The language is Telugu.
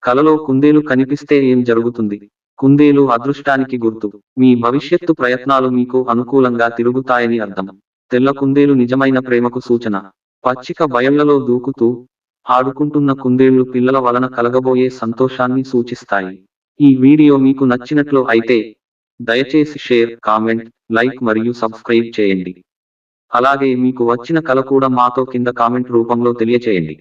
కలలో కుందేలు కనిపిస్తే ఏం జరుగుతుంది? కుందేలు అదృష్టానికి గుర్తు. మీ భవిష్యత్తు ప్రయత్నాలు మీకు అనుకూలంగా తిరుగుతాయని అర్థం. తెల్ల కుందేలు నిజమైన ప్రేమకు సూచన. పచ్చిక బయళ్లలో దూకుతూ ఆడుకుంటున్న కుందేళ్లు పిల్లల వలన కలగబోయే సంతోషాన్ని సూచిస్తాయి. ఈ వీడియో మీకు నచ్చినట్లు అయితే దయచేసి షేర్, కామెంట్, లైక్ మరియు సబ్స్క్రైబ్ చేయండి. అలాగే మీకు వచ్చిన కల కూడా మాతో కింద కామెంట్ రూపంలో తెలియచేయండి.